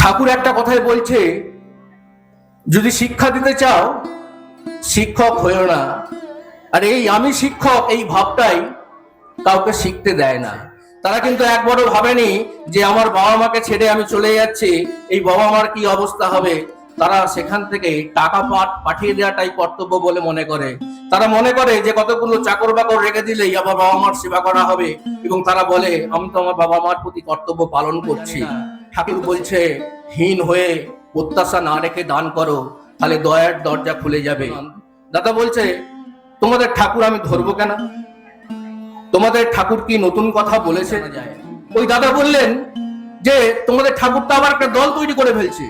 ঠাকুর একটা কথাই বলছে, যদি শিক্ষা দিতে চাও শিক্ষক হয়েও না। আর এই আমি শিক্ষক এই ভাবটাই কাউকে শিখতে দেয় না। তারা কিন্তু একবারও ভাবেনি যে আমার বাবা মাকে ছেড়ে আমি চলে যাচ্ছি, এই বাবা মার কি অবস্থা হবে। তারা সেখান থেকে টাকা পাঠিয়ে দেওয়াটাই কর্তব্য বলে মনে করে। তারা মনে করে যে কতগুলো চাকর বাকর রেখে দিলেই আবার বাবা মার সেবা করা হবে, এবং তারা বলে আমি তো আমার বাবা মার প্রতি কর্তব্য পালন করছি। ঠাকুর বলছে, হীন হয়ে প্রত্যাশা না রেখে দান করো, তাহলে দয়ার দরজা খুলে যাবে। দাদা বলছে, তোমাদের ঠাকুর আমি ধরবো কেন? তোমাদের ঠাকুর কি নতুন কথা বলেছে? ওই দাদা বললেন যে তোমাদের ঠাকুর তো আবার একটা দল তৈরি করে ফেলছে।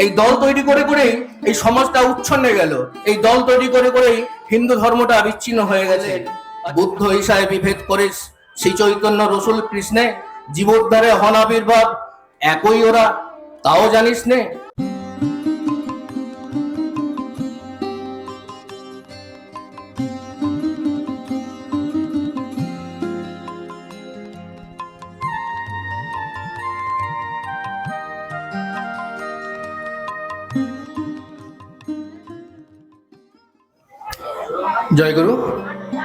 এই দল তৈরি করে করেই এই সমাজটা উচ্ছন্নে গেল। এই দল তৈরি করে করেই হিন্দু ধর্মটা বিচ্ছিন্ন হয়ে গেছে। বুদ্ধ ঈশায় বিভেদ করে শ্রী চৈতন্য রসুল কৃষ্ণে জীবোদ্ধারে হন আবির্ভাব, একই ওরা, তাও জানিস নে। জয় গুরু,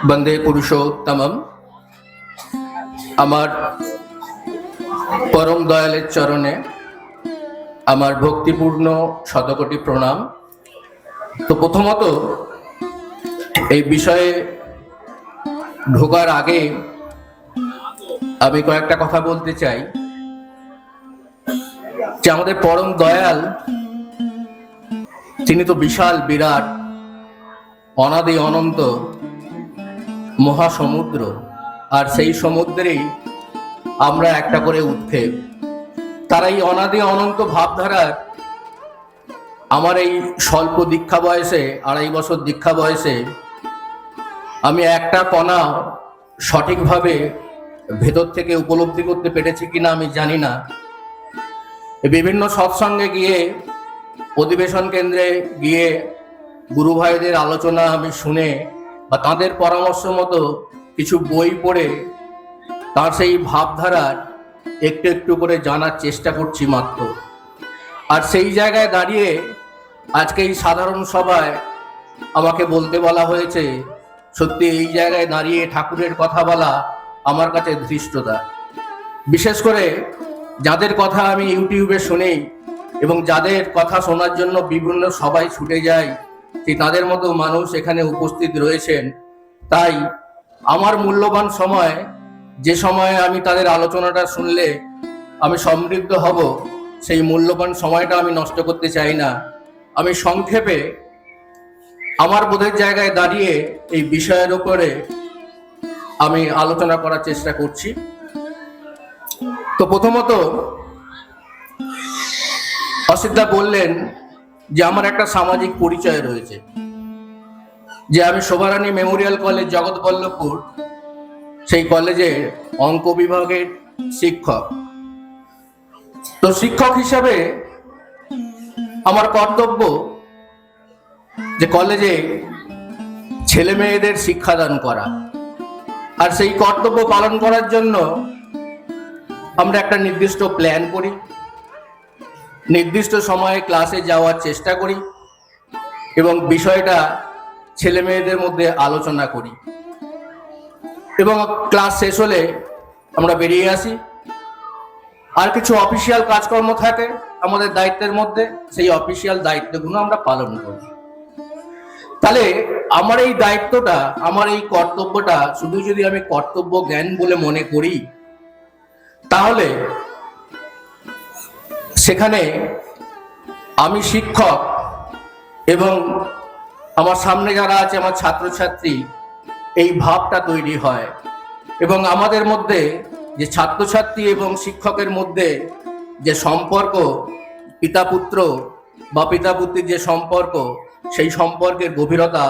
বন্দে পুরুষোত্তমম। আমার পরম দয়ালের চরণে আমার ভক্তিপূর্ণ শতকোটি প্রণাম। তো প্রথমত এই বিষয়ে ঢোকার আগে আমি কয়েকটা কথা বলতে চাই যে আমাদের পরম দয়াল তিনি তো বিশাল বিরাট অনাদি অনন্ত মহাসমুদ্র, আর সেই সমুদ্রেই আমরা একটা করে উৎক্ষেপ। তারা এই অনাদি অনন্ত ভাবধারার আমার এই স্বল্প দীক্ষা বয়সে, 2.5 বছর দীক্ষা বয়সে আমি একটা কণা সঠিকভাবে ভেতর থেকে উপলব্ধি করতে পেরেছি কিনা আমি জানি না। বিভিন্ন সৎসঙ্গে গিয়ে, অধিবেশন কেন্দ্রে গিয়ে গুরু ভাইদের আলোচনা আমি শুনে বা তাঁদের পরামর্শ মতো কিছু বই পড়ে তার সেই ভাবধারার একটু একটু করে জানার চেষ্টা করছি মাত্র। আর সেই জায়গায় দাঁড়িয়ে আজকে এই সাধারণ সভায় আমাকে বলতে বলা হয়েছে, সত্যি এই জায়গায় দাঁড়িয়ে ঠাকুরের কথা বলা আমার কাছে ধৃষ্টতা। বিশেষ করে যাদের কথা আমি ইউটিউবে শুনি এবং যাদের কথা শোনার জন্য বিভিন্ন সবাই ছুটে যায়, তাদের মতো মানুষ এখানে উপস্থিত রয়েছেন। তাই আমার মূল্যবান সময়, যে সময়ে আমি তাদের আলোচনাটা শুনলে আমি সমৃদ্ধ হব, সেই মূল্যবান সময়টা আমি নষ্ট করতে চাই না। আমি সংক্ষেপে আমার বোধের জায়গায় দাঁড়িয়ে এই বিষয়ের উপরে আমি আলোচনা করার চেষ্টা করছি। তো প্রথমত অসিতদা বললেন যে আমার একটা সামাজিক পরিচয় রয়েছে, যে আমি শোভারানী মেমোরিয়াল কলেজ জগৎবল্লভপুর, সেই কলেজের অঙ্ক বিভাগের শিক্ষক। তো শিক্ষক হিসাবে আমার কর্তব্য যে কলেজে ছেলে মেয়েদের শিক্ষাদান করা, আর সেই কর্তব্য পালন করার জন্য আমরা একটা নির্দিষ্ট প্ল্যান করি, নির্দিষ্ট সময়ে ক্লাসে যাওয়ার চেষ্টা করি এবং বিষয়টা ছেলে মেয়েদের মধ্যে আলোচনা করি, এবং ক্লাস শেষ হলে আমরা বেরিয়ে আসি। আর কিছু অফিসিয়াল কাজকর্ম থাকে আমাদের দায়িত্বের মধ্যে, সেই অফিসিয়াল দায়িত্বগুলো আমরা পালন করি। তাহলে আমার এই দায়িত্বটা, আমার এই কর্তব্যটা শুধু যদি আমি কর্তব্য জ্ঞান বলে মনে করি, তাহলে সেখানে আমি শিক্ষক এবং আমার সামনে যারা আছে আমার ছাত্রছাত্রী, এই ভাবটা তৈরি হয়। এবং আমাদের মধ্যে যে ছাত্রছাত্রী এবং শিক্ষকের মধ্যে যে সম্পর্ক, পিতা পুত্র বা পিতা পুত্রীর যে সম্পর্ক, সেই সম্পর্কের গভীরতা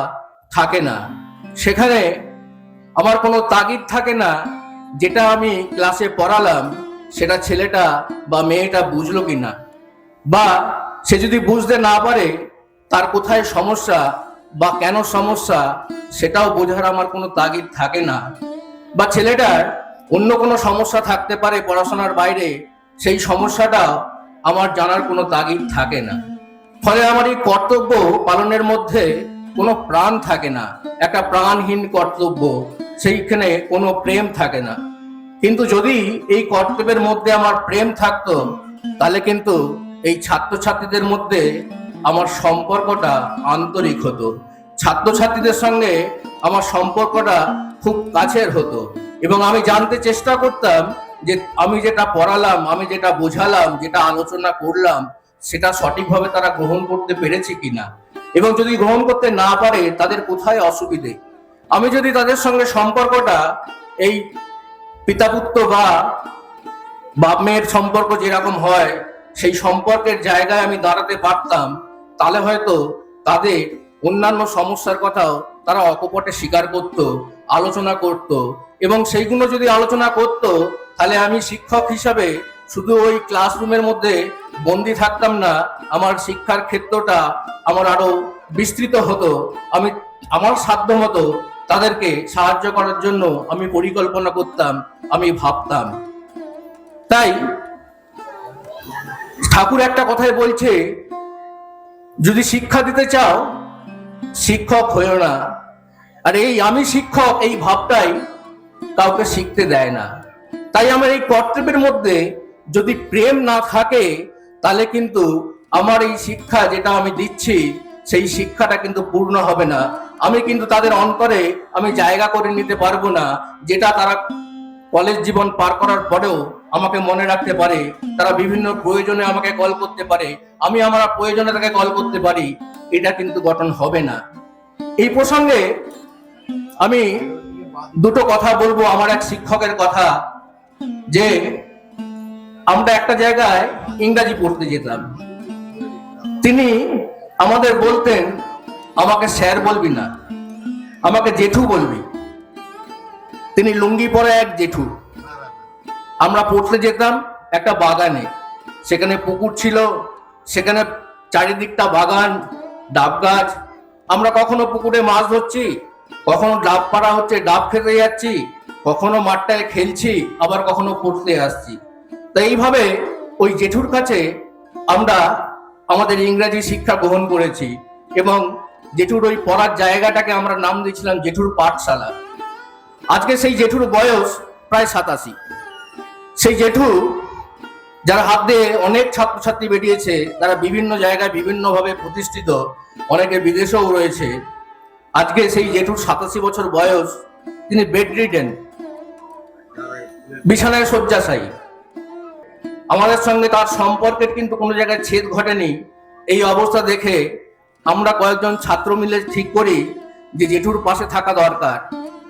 থাকে না। সেখানে আমার কোনো তাগিদ থাকে না যেটা আমি ক্লাসে পড়ালাম সেটা ছেলেটা বা মেয়েটা বুঝলো কিনা, বা সে যদি বুঝতে না পারে তার কোথায় সমস্যা বা কেন সমস্যা সেটাও বোঝার আমার কোনো তাগিদ থাকে না। বা ছেলেটার অন্য কোনো সমস্যা থাকতে পারে পড়াশোনার বাইরে, সেই সমস্যাটা আমার জানার কোনো তাগিদ থাকে না। ফলে আমার এই কর্তব্য পালনের মধ্যে কোনো প্রাণ থাকে না, একটা প্রাণহীন কর্তব্য, সেইখানে কোনো প্রেম থাকে না। কিন্তু যদি এই কর্তব্যের মধ্যে আমার প্রেম থাকতো, তাহলে কিন্তু এই ছাত্রছাত্রীদের মধ্যে আমার সম্পর্কটা আন্তরিক হতো, ছাত্রছাত্রীদের সঙ্গে আমার সম্পর্কটা খুব কাছের হতো, এবং আমি জানতে চেষ্টা করতাম যে আমি যেটা পড়ালাম, আমি যেটা বোঝালাম, যেটা আলোচনা করলাম, সেটা সঠিকভাবে তারা গ্রহণ করতে পেরেছে কিনা, এবং যদি গ্রহণ করতে না পারে তাদের কোথায় অসুবিধে। আমি যদি তাদের সঙ্গে সম্পর্কটা এই পিতাপুত্র বা বাপ মেয়ের সম্পর্ক যেরকম হয় সেই সম্পর্কের জায়গায় আমি দাঁড়াতে পারতাম, তাহলে হয়তো তাদের অন্যান্য সমস্যার কথাও তারা অকপটে স্বীকার করত, আলোচনা করত, এবং সেইগুলো যদি আলোচনা করত, তাহলে আমি শিক্ষক হিসাবে শুধু ওই ক্লাসরুমের মধ্যে বন্দি থাকতাম না, আমার শিক্ষার ক্ষেত্রটা আমার আরো বিস্তৃত হতো। আমি আমার সাধ্য মতো তাদেরকে সাহায্য করার জন্য আমি পরিকল্পনা করতাম, আমি ভাবতাম। তাই ঠাকুর একটা কথাই বলছে, যদি শিক্ষা দিতে চাও শিক্ষক হইও না। আর এই আমি শিক্ষক, এই ভাবটাই কাউকে শিখতে দেয় না। তাই আমার এই কর্তব্যের মধ্যে যদি প্রেম না থাকে, তাহলে কিন্তু আমার এই শিক্ষা যেটা আমি দিচ্ছি সেই শিক্ষাটা কিন্তু পূর্ণ হবে না। আমি কিন্তু তাদের অন্তরে আমি জায়গা করে নিতে পারবো না, যেটা তারা কলেজ জীবন পার করার পরেও আমাকে মনে রাখতে পারে। তারা বিভিন্ন প্রয়োজনে আমাকে কল করতে পারে, আমি আমার প্রয়োজনে তাকে কল করতে পারি। এটা কিন্তু গঠন হবে না। এই প্রসঙ্গে আমি দুটো কথা বলবো, আমার এক শিক্ষকের কথা, যে আমরা একটা জায়গায় ইংরাজি পড়তে যেতাম। তিনি আমাদের বলতেন, আমাকে স্যার বলবি না, আমাকে জেঠু বলবি। তিনি লুঙ্গি পরে এক জেঠু। আমরা পড়তে যেতাম একটা বাগানে, সেখানে পুকুর ছিল, সেখানে চারিদিকটা বাগান, ডাব গাছ। আমরা কখনো পুকুরে মাছ ধরছি, কখনো ডাব পাড়া হচ্ছে, ডাব খেতে যাচ্ছি, কখনো মাঠটায় খেলছি, আবার কখনো পড়তে আসছি। তো এইভাবে ওই জেঠুর কাছে আমরা আমাদের ইংরাজি শিক্ষা গ্রহণ করেছি, এবং জেঠুর ওই পড়ার জায়গাটাকে আমরা নাম দিয়েছিলাম জেঠুর পাঠশালা। আজকে সেই জেঠুর বয়স প্রায় 87। সেই জেঠু যার হাত দিয়ে অনেক ছাত্রছাত্রী বেরিয়েছে, তারা বিভিন্ন জায়গায় বিভিন্নভাবে প্রতিষ্ঠিত, অনেকে বিদেশেও রয়েছে। আজকে সেই জেঠুর 87 বছর বয়স, তিনি বেড রিডেন, বিছানায় শয্যাশায়ী। আমাদের সঙ্গে তার সম্পর্কের কিন্তু কোনো জায়গায় ছেদ ঘটেনি। এই অবস্থা দেখে আমরা কয়েকজন ছাত্র মিলে ঠিক করি যে জেঠুর পাশে থাকা দরকার।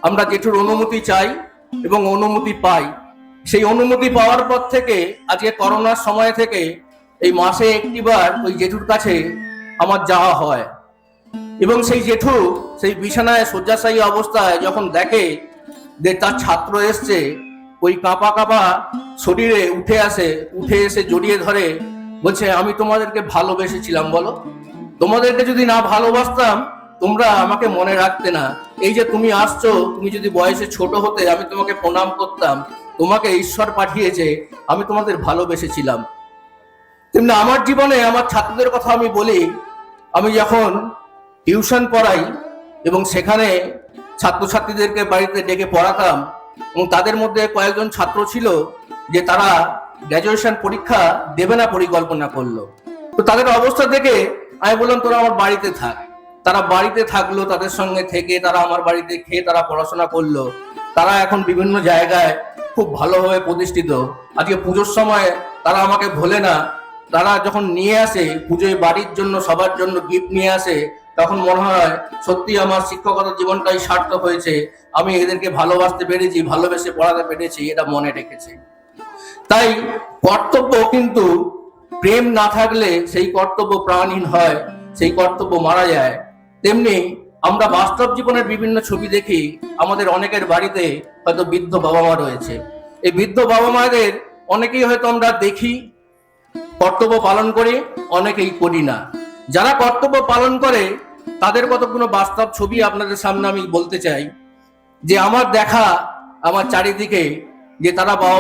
আমরা জেঠুর অনুমতি চাই এবং অনুমতি পাই। সেই অনুমতি পাওয়ার পর থেকে আজকে করোনার সময় থেকে এই মাসে একটিবার ওই জেঠুর কাছে আমার যাওয়া হয়, এবং সেই জেঠু সেই বিছানায় শয্যাশায়ী অবস্থায় যখন দেখে যে তার ছাত্র এসছে, ওই কাঁপা কাঁপা শরীরে উঠে এসে জড়িয়ে ধরে বলছে, আমি তোমাদেরকে ভালোবেসেছিলাম, বলো তোমাদেরকে যদি না ভালোবাসতাম তোমরা আমাকে মনে রাখতে না। এই যে তুমি আসছো, তুমি যদি বয়সে ছোট হতে আমি তোমাকে প্রণাম করতাম, তোমাকে ঈশ্বর পাঠিয়েছে, আমি তোমাদের ভালোবেসেছিলাম। তেমনি আমার জীবনে আমার ছাত্রদের কথা আমি বলি, আমি যখন টিউশন পড়াই এবং সেখানে ছাত্রছাত্রীদেরকে বাড়িতে ডেকে পড়াতাম, এবং তাদের মধ্যে কয়েকজন ছাত্র ছিল যে তারা গ্র্যাজুয়েশন পরীক্ষা দেবে না পরিকল্পনা করলো। তো তাদের অবস্থা দেখে আমি বললাম, তোরা আমার বাড়িতে থাক। তারা বাড়িতে থাকলো, তাদের সঙ্গে থেকে তারা আমার বাড়িতে খেয়ে তারা পড়াশোনা করলো। তারা এখন বিভিন্ন জায়গায় খুব ভালোভাবে প্রতিষ্ঠিত। আজকে পুজোর সময় তারা আমাকে ভোলে না। তারা যখন নিয়ে আসে পুজোয় বাড়ির জন্য, সবার জন্য গিফট নিয়ে আসে, তখন মনে হয় সত্যি আমার শিক্ষকতা জীবনটাই সার্থক হয়েছে। আমি এদেরকে ভালোবাসতে পেরেছি, ভালোবেসে পড়াতে পেরেছি, এটা মনে রেখেছি। তাই কর্তব্য কিন্তু প্রেম না থাকলে সেই কর্তব্য প্রাণহীন হয়, সেই কর্তব্য মারা যায়। তেমনি আমরা বাস্তব জীবনের বিভিন্ন ছবি দেখি, আমাদের অনেকের বাড়িতে হয়তো বৃদ্ধ বাবা মা রয়েছে। এই বৃদ্ধ বাবা মাদের অনেকেই হয়তো আমরা দেখি কর্তব্য পালন করি, অনেকেই করি না। যারা কর্তব্য পালন করে তাদের কতগুলো বাস্তব ছবি আপনাদের সামনে আমি বলতে চাই। যে আমার দেখা, আমার চারিদিকে যে তারা বাবা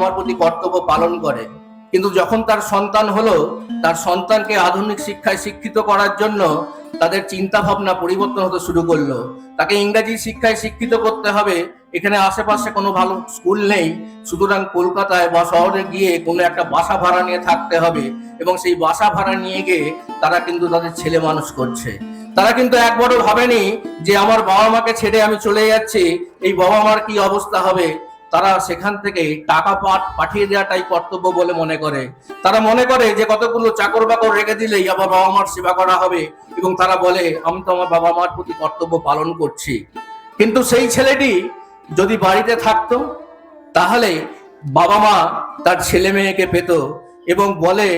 মার প্রতি কর্তব্য পালন করে। কিন্তু যখন তার সন্তান হলো, তার সন্তানকে আধুনিক শিক্ষায় শিক্ষিত করার জন্য তাদের চিন্তা ভাবনা পরিবর্তন হতে শুরু করলো। তাকে ইংরেজি শিক্ষায় শিক্ষিত করতে হবে, এখানে আশেপাশে কোনো ভালো স্কুল নেই, সুতরাং কলকাতায় বা শহরে গিয়ে কোনো একটা বাসা ভাড়া নিয়ে থাকতে হবে, এবং সেই বাসা ভাড়া নিয়ে গিয়ে তারা কিন্তু তাদের ছেলে মানুষ করছে। তারা কিন্তু একবারও ভাবেনি যে আমার বাবা মাকে ছেড়ে আমি চলে যাচ্ছি, এই বাবা মার কি অবস্থা হবে। তারা সেখান থেকে টাকা পাঠিয়ে দেওয়াটাই কর্তব্য বলে মনে করে। তারা মনে করে যে কতগুলো চাকর বাকর রেখে দিলেই আবার বাবা মার সেবা করা হবে, এবং তারা বলে আমি তো আমার বাবা মার প্রতি কর্তব্য পালন করছি। কিন্তু সেই ছেলেটি যদি বাড়িতে থাকতো, তাহলে বাবা মা তার ছেলে মেয়েকে পেত, এবং বলে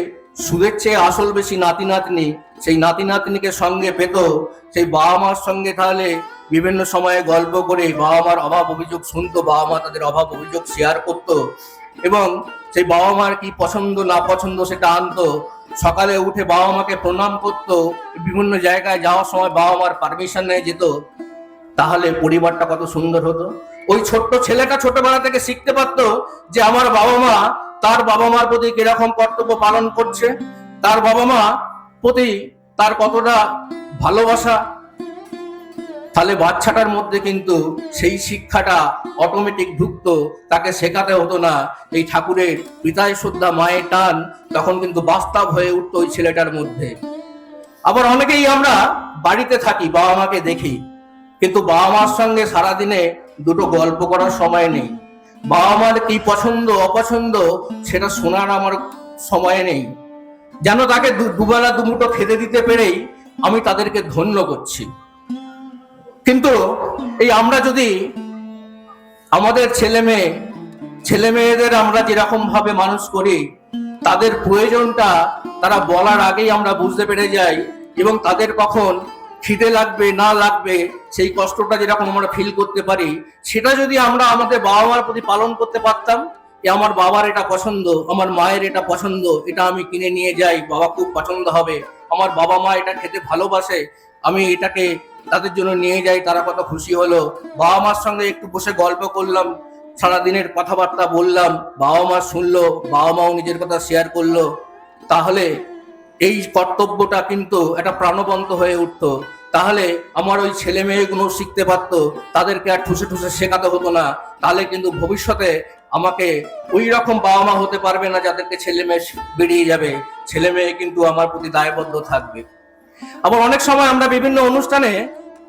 সুদের চেয়ে আসল বেশি নাতি নাতনি, সেই নাতি নাতনিকে সঙ্গে পেত। সেই বাবা মার সঙ্গে তাহলে বিভিন্ন সময়ে গল্প করে বাবা মার অভাব অভিযোগ শুনতো, বাবা মা তাদের অভাব অভিযোগ শেয়ার করতো, এবং সেই বাবা মার কি পছন্দ না পছন্দ সেটা আনতো। সকালে উঠে বাবা মাকে প্রণাম করতো, বিভিন্ন জায়গায় যাওয়ার সময় বাবা মার পারমিশন নিয়ে যেত। তাহলে পরিবারটা কত সুন্দর হতো। ওই ছোট্ট ছেলেটা ছোটবেলা থেকে শিখতে পারতো যে আমার বাবা মা তার বাবা মার প্রতি কিরকম কর্তব্য পালন করছে, তার বাবা মা প্রতি তার কতটা ভালোবাসা। তাহলে বাচ্চাটার মধ্যে কিন্তু সেই শিক্ষাটা অটোমেটিক ঢুকতো, তাকে শেখাতে হতো না। এই ঠাকুরের পিতায় শ্রদ্ধা মায়ের টান তখন কিন্তু বাস্তব হয়ে উঠতো ওই ছেলেটার মধ্যে। আবার অনেকেই আমরা বাড়িতে থাকি, বাবা মাকে দেখি, কিন্তু বাবা মার সঙ্গে সারাদিনে দুটো গল্প করার সময় নেই। বাবা মার কি পছন্দ অপছন্দ সেটা শোনার আমার সময় নেই। যেন তাকে দুবেলা দুমুঠো খেতে দিতে পেরেই আমি তাদেরকে ধন্য করছি। কিন্তু এই আমরা যদি আমাদের ছেলে মেয়েদের আমরা যেরকম ভাবে মানুষ করি, তাদের প্রয়োজনটা তারা বলার আগেই আমরা বুঝতে পেরে যাই, এবং তাদের কখন খিদে লাগবে না লাগবে সেই কষ্টটা যেরকম আমরা ফিল করতে পারি, সেটা যদি আমরা আমাদের বাবা মার প্রতি পালন করতে পারতাম, আমার বাবার এটা পছন্দ, আমার মায়ের এটা পছন্দ, এটা আমি কিনে নিয়ে যাই, বাবা খুব পছন্দ হবে, আমার বাবা মা এটা খেতে ভালোবাসে, আমি এটাকে তাদের জন্য নিয়ে যাই, তারা কত খুশি হলো। বাবা মার সঙ্গে একটু বসে গল্প করলাম, সারাদিনের কথাবার্তা বললাম, বাবা মা শুনলো, বাবা মাও নিজের কথা শেয়ার করলো, তাহলে এই কর্তব্যটা কিন্তু একটা প্রাণবন্ত হয়ে উঠতো। তাহলে আমার ওই ছেলে মেয়েগুলো শিখতে পারতো, তাদেরকে আর ঠুসে ঠুসে শেখাতে হতো না। তাহলে কিন্তু ভবিষ্যতে আমাকে ওই রকম বাবা মা হতে পারবে না যাদেরকে ছেলে মেয়ে বেরিয়ে যাবে, ছেলে মেয়ে কিন্তু আমার প্রতি দায়বদ্ধ থাকবে। আবার অনেক সময় আমরা বিভিন্ন অনুষ্ঠানে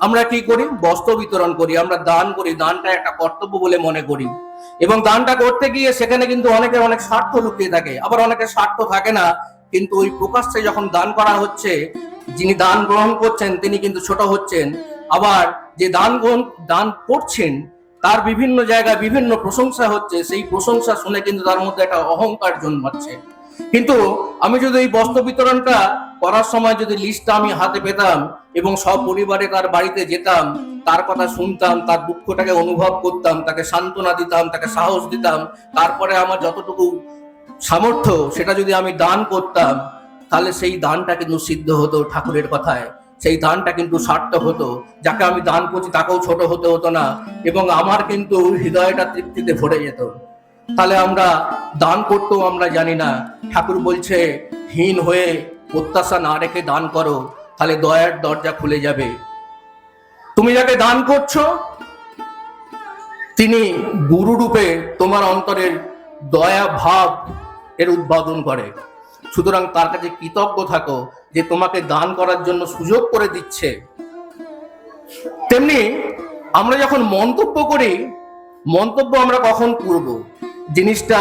আমরা কি করি, বস্ত্র বিতরণ করি, আমরা দান করি, দানটা একটা কর্তব্য বলে মনে করি, এবং দানটা করতে গিয়ে সেখানে কিন্তু অনেকের অনেক স্বার্থ লুকিয়ে থাকে, আবার অনেকের স্বার্থ থাকে না। কিন্তু ওই প্রকাশ্যে যখন দান করা হচ্ছে, যিনি দান গ্রহণ করছেন তিনি কিন্তু ছোট হচ্ছেন, আবার যে দান করছেন তার বিভিন্ন জায়গায় বিভিন্ন প্রশংসা হচ্ছে, সেই প্রশংসা শুনে কিন্তু তার মধ্যে একটা অহংকার জন্মাচ্ছে। কিন্তু আমি যদি এই বস্ত্র বিতরণটা করার সময় যদি লিস্টটা আমি হাতে পেতাম, এবং সব পরিবারে তার বাড়িতে যেতাম, তার কথা শুনতাম, তার দুঃখটাকে অনুভব করতাম, তাকে সান্ত্বনা দিতাম, তাকে সাহস দিতাম, তারপরে আমার যতটুকু সামর্থ্য সেটা যদি আমি দান করতাম, তাহলে সেই দানটা কিন্তু সিদ্ধ হতো ঠাকুরের কথায়, সেই দানটা কিন্তু সার্থক হতো। যাকে আমি দান করছি তাকেও ছোট হতে হতো না, এবং আমার কিন্তু হৃদয়টা তৃপ্তিতে ভরে যেত। তাহলে আমরা দান করতেও আমরা জানি না। ঠাকুর বলছে হীন হয়ে প্রত্যাশা না রেখে দান করো, তাহলে দয়ার দরজা খুলে যাবে। তুমি যাকে দান করছো তিনি গুরু রূপে তোমার অন্তরের দয়া ভাব এর উদ্বোধন করে। সুতরাং তার কাছে কৃতজ্ঞ থাকো যে তোমাকে দান করার জন্য সুযোগ করে দিচ্ছে। তেমনি আমরা যখন মন্তব্য করি, মন্তব্য আমরা কখন করব, জিনিসটা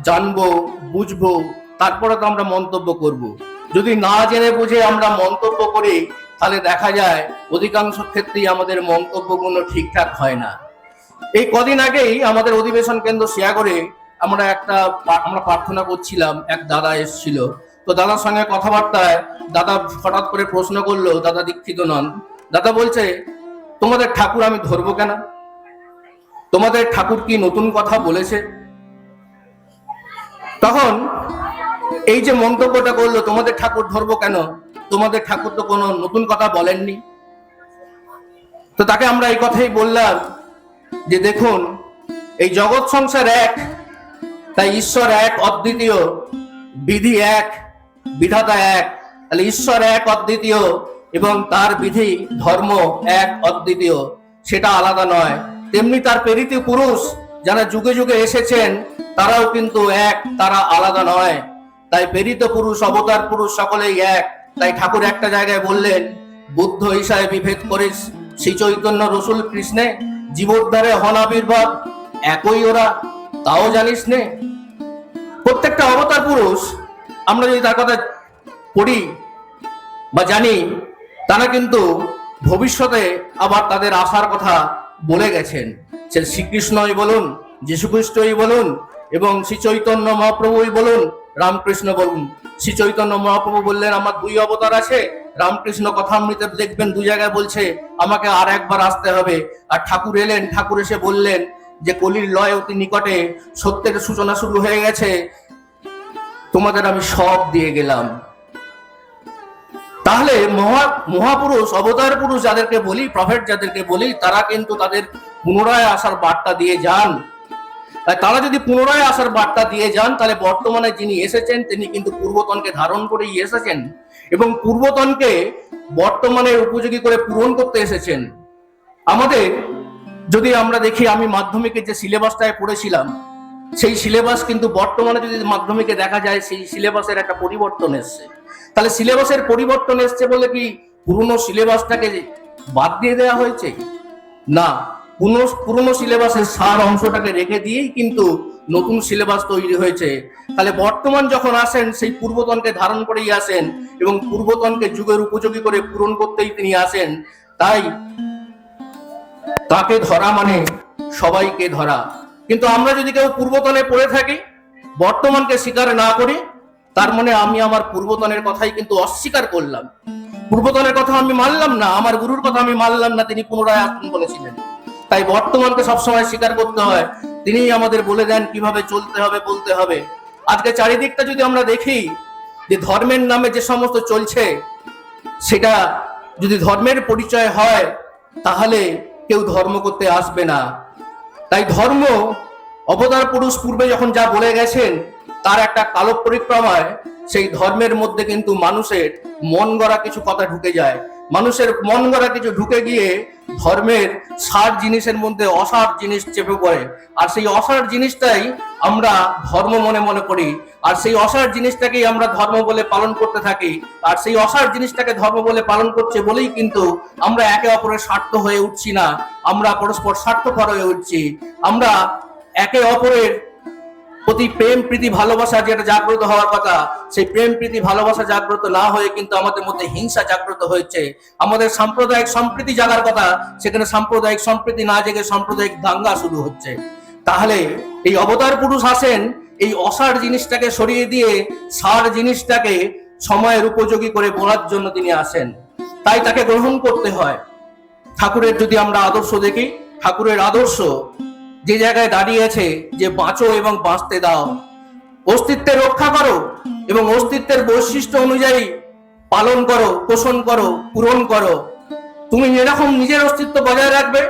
জানবো বুঝবো, তারপরে তো আমরা মন্তব্য করব। যদি না জেনে বুঝে আমরা মন্তব্য করি, তাহলে দেখা যায় অধিকাংশ ক্ষেত্রেই আমাদের মন্তব্যগুলো ঠিকঠাক হয় না। এই কদিন আগেই আমাদের অধিবেশন কেন্দ্র শিয়াগড়ে আমরা প্রার্থনা করছিলাম, এক দাদা এসেছিল। তো দাদার সঙ্গে কথাবার্তায় দাদা হঠাৎ করে প্রশ্ন করলো, দাদা দীক্ষিত নন। দাদা বলছে তোমাদের ঠাকুর আমি ধরবো কেন, তোমাদের ঠাকুর কি নতুন কথা বলেছে? তখন এই যে মন্তব্যটা করলো, তোমাদের ঠাকুর ধরবো কেন, তোমাদের ঠাকুর তো কোনো নতুন কথা বলেননি। তো তাকে আমরা এই কথাই বললাম যে দেখুন, এই জগৎ সংসার এক, তাই ঈশ্বর এক অদ্বিতীয়, বিধি এক, বিধাতা এক, তাহলে ঈশ্বর এক অদ্বিতীয় এবং তার বিধি ধর্ম এক অদ্বিতীয়, সেটা আলাদা নয়। তেমনি তার প্রেরিত পুরুষ যারা যুগে যুগে এসেছেন তারাও কিন্তু এক, তারা আলাদা নয়। তাই প্রেরিত পুরুষ, অবতার পুরুষ সকলেই এক। তাই ঠাকুর একটা জায়গায় বললেন, বুদ্ধ ঈশায় বিভেদ করিস, শ্রী চৈতন্য রসুল কৃষ্ণে জীবোদ্ধারে হন আবির্ভাব, একই ওরা তাও জানিস নে। প্রত্যেকটা অবতার পুরুষ আমরা যদি তার কথা পড়ি বা জানি, তারা কিন্তু ভবিষ্যতে আবার তাদের আসার কথা বলে গেছেন। সে শ্রীকৃষ্ণই বলুন, যীশুখ্রিস্টই বলুন এবং শ্রী চৈতন্য মহাপ্রভুই বলুন, রামকৃষ্ণ বলুন। শ্রী চৈতন্য মহাপ্রভু বললেন আমার 2 অবতার আছে। রামকৃষ্ণ কথামৃতে দেখবেন 2 জায়গায় বলছে আমাকে আর একবার আসতে হবে। আর ঠাকুর এলেন, ঠাকুর এসে বললেন যে কলির লয় অতি নিকটে, সত্যের সূচনা শুরু হয়ে গেছে, তোমাদের আমি সব দিয়ে গেলাম। তাহলে মহাপুরুষ, অবতার পুরুষ যাদেরকে বলি, প্রফেট যাদেরকে বলি, তারা কিন্তু তাদের পুনরায় আসার বার্তা দিয়ে যান। তারা যদি পুনরায় আসার বার্তা দিয়ে যান, তাহলে বর্তমানে যিনি এসেছেন তিনি কিন্তু পূর্বতনকে ধারণ করেই এসেছেন এবং পূর্বতনকে বর্তমানে উপযোগী করে পূরণ করতে এসেছেন। আমাদের যদি আমরা দেখি, আমি মাধ্যমিকের যে সিলেবাসটায় পড়েছিলাম, সেই সিলেবাস কিন্তু বর্তমানে যদি মাধ্যমিকে দেখা যায়, সেই সিলেবাসের একটা পরিবর্তন এসছে। তাহলে সিলেবাসের পরিবর্তন এসছে বলে কি পুরনো সিলেবাসটাকে বাদ দিয়ে দেওয়া হয়েছে? না, পুরনো সিলেবাসের সার অংশটাকে রেখে দিয়েই কিন্তু নতুন সিলেবাস তৈরি হয়েছে। তাহলে বর্তমান যখন আসেন, সেই পূর্বতনকে ধারণ করেই আসেন এবং পূর্বতনকে যুগের উপযোগী করে পূরণ করতেই তিনি আসেন। তাই তাকে ধরা মানে সবাইকে ধরা। কিন্তু আমরা যদি কেউ পূর্বতনে পড়ে থাকি, বর্তমানকে স্বীকার না করি, তার মানে আমি আমার পূর্বতনের কথাই কিন্তু অস্বীকার করলাম। পূর্বতনের কথা আমি মানলাম না, আমার গুরুর কথা আমি মানলাম না, তিনি পুনরায় আসবেন বলেছিলেন। তাই বর্তমানকে সবসময় স্বীকার করতে হয়। তিনি আমাদের বলে দেন কিভাবে চলতে হবে, বলতে হবে। আজকে চারিদিকটা যদি আমরা দেখি, যে ধর্মের নামে যে সমস্ত চলছে, সেটা যদি ধর্মের পরিচয় হয়, তাহলে কেউ ধর্ম করতে আসবে না। তাই ধর্ম, অবতার পুরুষ পূর্বে যখন যা বলে গেছেন, তার একটা কালো পরিক্রমায় সেই ধর্মের মধ্যে কিন্তু মানুষের মন গড়া কিছু কথা ঢুকে যায়। মানুষের মন গড়া কিছু ঢুকে গিয়ে ধর্মের সার জিনিসের মধ্যে অসার জিনিস চেপে পড়ে। আর সেই অসার জিনিসটাই আমরা ধর্ম মনে মনে করি, আর সেই অসার জিনিসটাকেই আমরা ধর্ম বলে পালন করতে থাকি। আর সেই অসার জিনিসটাকে ধর্ম বলে পালন করছে বলেই কিন্তু আমরা একে অপরের স্বার্থ হয়ে উঠছি না, আমরা পরস্পর স্বার্থপর হয়ে উঠছি। আমরা একে অপরের প্রতি প্রেম প্রীতি ভালোবাসা যেটা জাগ্রত হওয়ার কথা, সেই প্রেম প্রীতি ভালোবাসা জাগ্রত না হয়ে কিন্তু আমাদের মধ্যে হিংসা জাগ্রত হয়েছে। আমাদের সাম্প্রদায়িক সম্প্রীতি জাগার কথা, সেখানে সাম্প্রদায়িক সম্প্রীতি না জেগে সাম্প্রদায়িক দাঙ্গা শুরু হচ্ছে। তাহলে এই অবতার পুরুষ আসেন এই অসার জিনিসটাকে সরিয়ে দিয়ে সার জিনিসটাকে সময়ের উপযোগী করে বলার জন্য তিনি আসেন। তাই তাকে গ্রহণ করতে হয়। ঠাকুরের যদি আমরা আদর্শ দেখি, ঠাকুরের আদর্শ যে জায়গায় দাঁড়িয়েছে যে বাঁচো এবং বাঁচতে দাও, অস্তিত্বের রক্ষা করো এবং অস্তিত্বের বৈশিষ্ট্য অনুযায়ী পালন করো, পোষণ করো, পূরণ করো। তুমি যেরকম নিজের অস্তিত্ব বজায় রাখবে,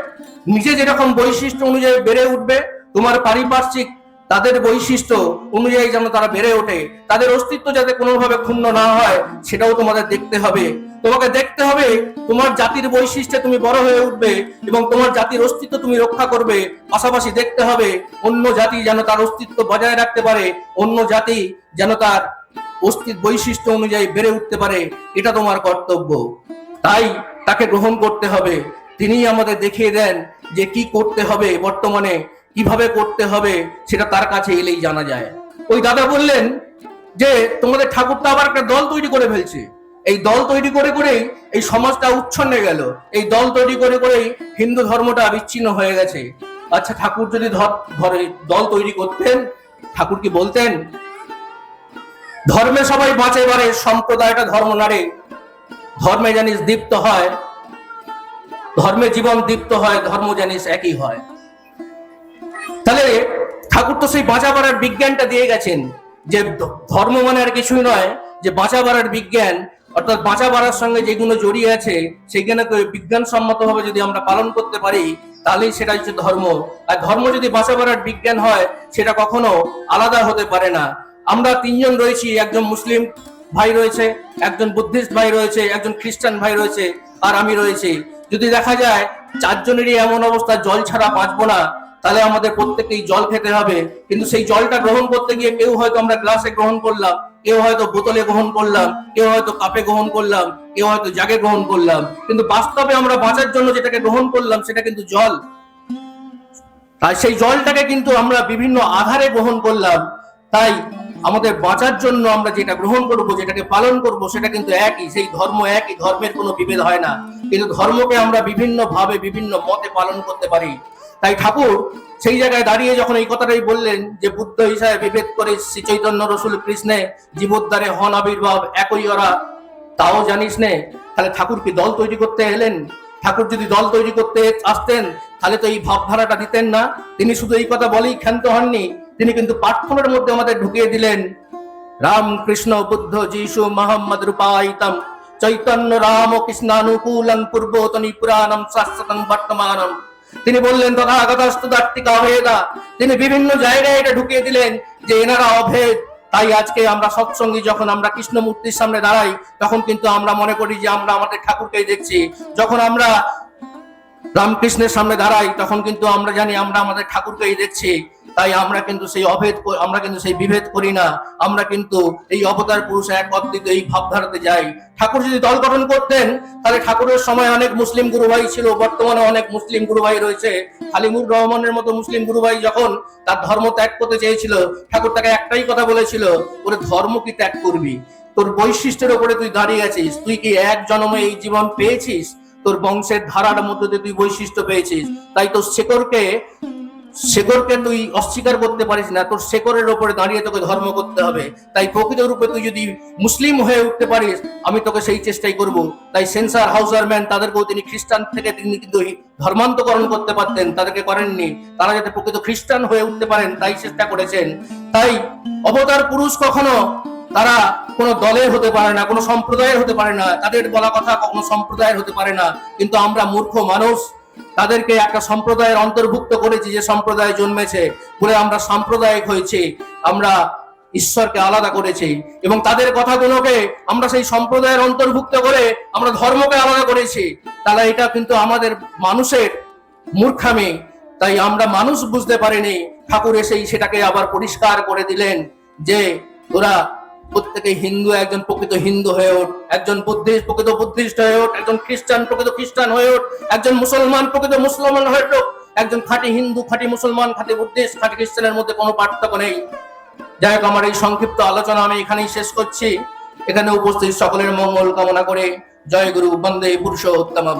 নিজে যেরকম বৈশিষ্ট্য অনুযায়ী বেড়ে উঠবে, তোমার পারিপার্শ্বিক তাদের বৈশিষ্ট্য অনুযায়ী যেন তারা বেড়ে ওঠে, তাদের অস্তিত্ব যাতে কোনোভাবে ক্ষুণ্ণ না হয়, সেটাও তোমাদের দেখতে হবে। তোমাকে দেখতে হবে তোমার জাতির বৈশিষ্ট্যে তুমি বড় হয়ে উঠবে এবং তোমার জাতির অস্তিত্ব তুমি রক্ষা করবে। পাশাপাশি দেখতে হবে অন্য জাতি যেন তার অস্তিত্ব বজায় রাখতে পারে, অন্য জাতি যেন তার অস্তিত্ব বৈশিষ্ট্য অনুযায়ী বেড়ে উঠতে পারে, এটা তোমার কর্তব্য। তাই তাকে গ্রহণ করতে হবে। তিনি আমাদের দেখিয়ে দেন যে কি করতে হবে, বর্তমানে কিভাবে করতে হবে, সেটা তার কাছে এলেই জানা যায়। ওই দাদা বললেন যে তোমাদের ঠাকুরটা আবার একটা দল তৈরি করে ফেলছে। এই দল তৈরি করে করেই এই সমাজটা উচ্ছন্নে গেল, এই দল তৈরি করে করেই হিন্দু ধর্মটা বিচ্ছিন্ন হয়ে গেছে। আচ্ছা, ঠাকুর যদি দল তৈরি করতেন, ঠাকুর কি বলতেন ধর্মে সবাই বাঁচে বারে, সম্প্রদায়টা ধর্ম নারে, ধর্মে জানিস দীপ্ত হয়, ধর্মে জীবন দীপ্ত হয়, ধর্ম জানিস একই হয়। তাহলে ঠাকুর তো সেই বাঁচা বাড়ার বিজ্ঞানটা দিয়ে গেছেন, যে ধর্ম মানে আর কিছুই নয়, যে বাঁচা বাড়ার বিজ্ঞান, অর্থাৎ বাঁচা বাড়ার সঙ্গে যেগুলো জড়িয়ে আছে সেইখানে বিজ্ঞানসম্মত ভাবে যদি আমরা পালন করতে পারি, তাহলেই সেটা হচ্ছে ধর্ম। আর ধর্ম যদি বাঁচা বাড়ার বিজ্ঞান হয়, সেটা কখনো আলাদা হতে পারে না। আমরা তিনজন রয়েছি, একজন মুসলিম ভাই রয়েছে, একজন বুদ্ধিস্ট ভাই রয়েছে, একজন খ্রিস্টান ভাই রয়েছে, আর আমি রয়েছি। যদি দেখা যায় চারজনেরই এমন অবস্থা জল ছাড়া বাঁচবো না, তাহলে আমাদের প্রত্যেককেই জল খেতে হবে। কিন্তু সেই জলটা গ্রহণ করতে গিয়ে কেউ হয়তো আমরা গ্লাসে গ্রহণ করলাম, কেউ হয়তো বোতলে গ্রহণ করলাম, কেউ হয়তো কাপে গ্রহণ করলাম, কেউ হয়তো জাগে গ্রহণ করলাম, কিন্তু বাস্তবে আমরা বাঁচার জন্য যেটাকে গ্রহণ করলাম সেটা কিন্তু জল। তাই সেই জলটাকে কিন্তু আমরা বিভিন্ন আধারে গ্রহণ করলাম। তাই আমাদের বাঁচার জন্য আমরা যেটা গ্রহণ করব, যেটাকে পালন করব, সেটা কিন্তু একই, সেই ধর্ম একই, ধর্মের কোনো বিভেদ হয় না। কিন্তু ধর্মকে আমরা বিভিন্ন ভাবে বিভিন্ন মতে পালন করতে পারি। তাই ঠাকুর সেই জায়গায় দাঁড়িয়ে যখন এই কথাটাই বললেন যে বুদ্ধ হিসাবে বিভেদ করে শ্রী চৈতন্য রসুল কৃষ্ণে জীবোদ্ধারে হন আবির্ভাব একই ওরা, তাও জানিস নে, তাহলে ঠাকুর কি দল তৈরি করতে এলেন? ঠাকুর যদি দল তৈরি করতে আসতেন তাহলে তো এই ভাবধারাটা দিতেন না। তিনি শুধু এই কথা বলেই ক্ষান্ত হননি, তিনি কিন্তু প্রার্থনার মধ্যে আমাদের ঢুকিয়ে দিলেন, রাম কৃষ্ণ বুদ্ধ যিশু মোহাম্মদ রূপায়িতম চৈতন্য রাম কৃষ্ণানুকূলং পূর্বতনী পুরাণম শাশ্বতং বর্তমানম। তিনি বললেন তথাগতস্তু দার্তিকা অভেদা। তিনি বিভিন্ন জায়গায় এটা ঢুকিয়ে দিলেন যে এনারা অভেদ। তাই আজকে আমরা সৎসঙ্গী যখন আমরা কৃষ্ণ মূর্তির সামনে দাঁড়াই, তখন কিন্তু আমরা মনে করি যে আমরা আমাদের ঠাকুরকেই দেখছি। যখন আমরা রামকৃষ্ণের সামনে দাঁড়াই, তখন কিন্তু আমরা জানি আমরা আমাদের ঠাকুরকেই দেখছি। তাই আমরা কিন্তু সেই বিভেদ করি না। আমরা কিন্তু এই অবতার পুরুষ এক অদ্বিতীয় এই ভাবধারাতে যাই। ঠাকুর যদি দল গঠন করতেন তাহলে ঠাকুরের সময় অনেক মুসলিম গুরু ভাই ছিল, বর্তমানে অনেক মুসলিম গুরু ভাই রয়েছে। হালিমুর রহমানের মতো মুসলিম গুরু ভাই যখন তার ধর্ম ত্যাগ করতে চেয়েছিল, ঠাকুর তাকে একটাই কথা বলেছিল, ওরে ধর্ম কি ত্যাগ করবি? তোর বৈশিষ্ট্যের উপরে তুই দাঁড়িয়ে আছিস, তুই কি এক জন্মে এই জীবন পেয়েছিস? তোর বংশের ধারার মধ্যে দিয়ে তুই বৈশিষ্ট্য পেয়েছিস, তাই তোর শেকড়কে তুই অস্বীকার করতে পারিস না। তোর শেকড়ের উপরে দাঁড়িয়ে তোকে ধর্ম করতে হবে। তাই প্রকৃত রূপে তুই যদি মুসলিম হয়ে উঠতে পারিস, আমি তোকে সেই চেষ্টাই করব। তাই সেন্সার হাউজারম্যান তাদেরকেও তিনি খ্রিস্টান থেকে তিনি কিন্তু ধর্মান্তকরণ করতে পারতেন, তাদেরকে করেননি। তারা যাতে প্রকৃত খ্রিস্টান হয়ে উঠতে পারেন তাই চেষ্টা করেছেন। তাই অবতার পুরুষ কখনো তারা কোনো দলের হতে পারে না, কোনো সম্প্রদায়ের হতে পারে না, তাদের বলা কথা কখনো সম্প্রদায়ের হতে পারে না। কিন্তু আমরা মূর্খ মানুষ তাদেরকে একটা সম্প্রদায়ের অন্তর্ভুক্ত করেছি, যে সম্প্রদায় জন্মেছে বলে আমরা সাম্প্রদায়িক হয়েছি, আমরা ঈশ্বরকে আলাদা করেছি এবং তাদের কথাগুলোকে আমরা সেই সম্প্রদায়ের অন্তর্ভুক্ত করে আমরা ধর্মকে আলাদা করেছি। তাহলে এটা কিন্তু আমাদের মানুষের মূর্খামি। তাই আমরা মানুষ বুঝতে পারিনি, ঠাকুর এসেই সেটাকে আবার পরিষ্কার করে দিলেন যে তোরা প্রত্যেকে হিন্দু, একজন প্রকৃত হিন্দু হয়ে ওঠ, একজন বুদ্ধিস্ট প্রকৃত বুদ্ধিস্ট হয়ে ওঠ, একজন খ্রিস্টান প্রকৃত খ্রিস্টান হয়ে ওঠ, একজন মুসলমান প্রকৃত মুসলমান হয়ে ওঠ। একজন খাঁটি হিন্দু, খাঁটি মুসলমান, খাঁটি বুদ্ধিস্ট, খাঁটি খ্রিস্টানের মধ্যে কোনো পার্থক্য নেই। যাই হোক, আমার এই সংক্ষিপ্ত আলোচনা আমি এখানেই শেষ করছি। এখানে উপস্থিত সকলের মঙ্গল কামনা করে জয় গুরু, বন্দে পুরুষোত্তমম।